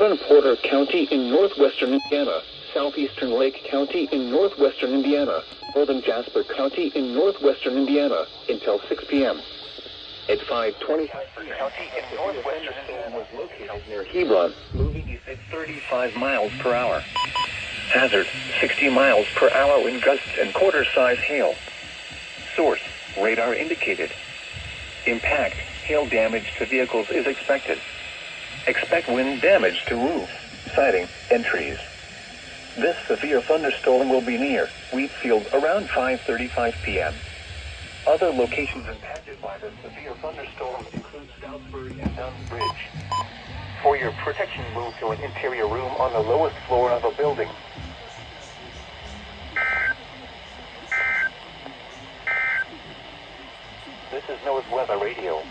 Southern Porter County in northwestern Indiana, southeastern Lake County in northwestern Indiana, northern Jasper County in northwestern Indiana until 6 p.m. At 5:20, County in northwestern Indiana was located near Hebron, moving east at 35 miles per hour. Hazard, 60 miles per hour in gusts and quarter-size hail. Source, radar indicated. Impact, hail damage to vehicles is expected. Expect wind damage to roofs, siding, and trees. This severe thunderstorm will be near Wheatfield around 5:35 p.m. Other locations impacted by the severe thunderstorm include Stroudsburg and Dunn Bridge. For your protection, move to an interior room on the lowest floor of a building. This is NOAA's Weather Radio.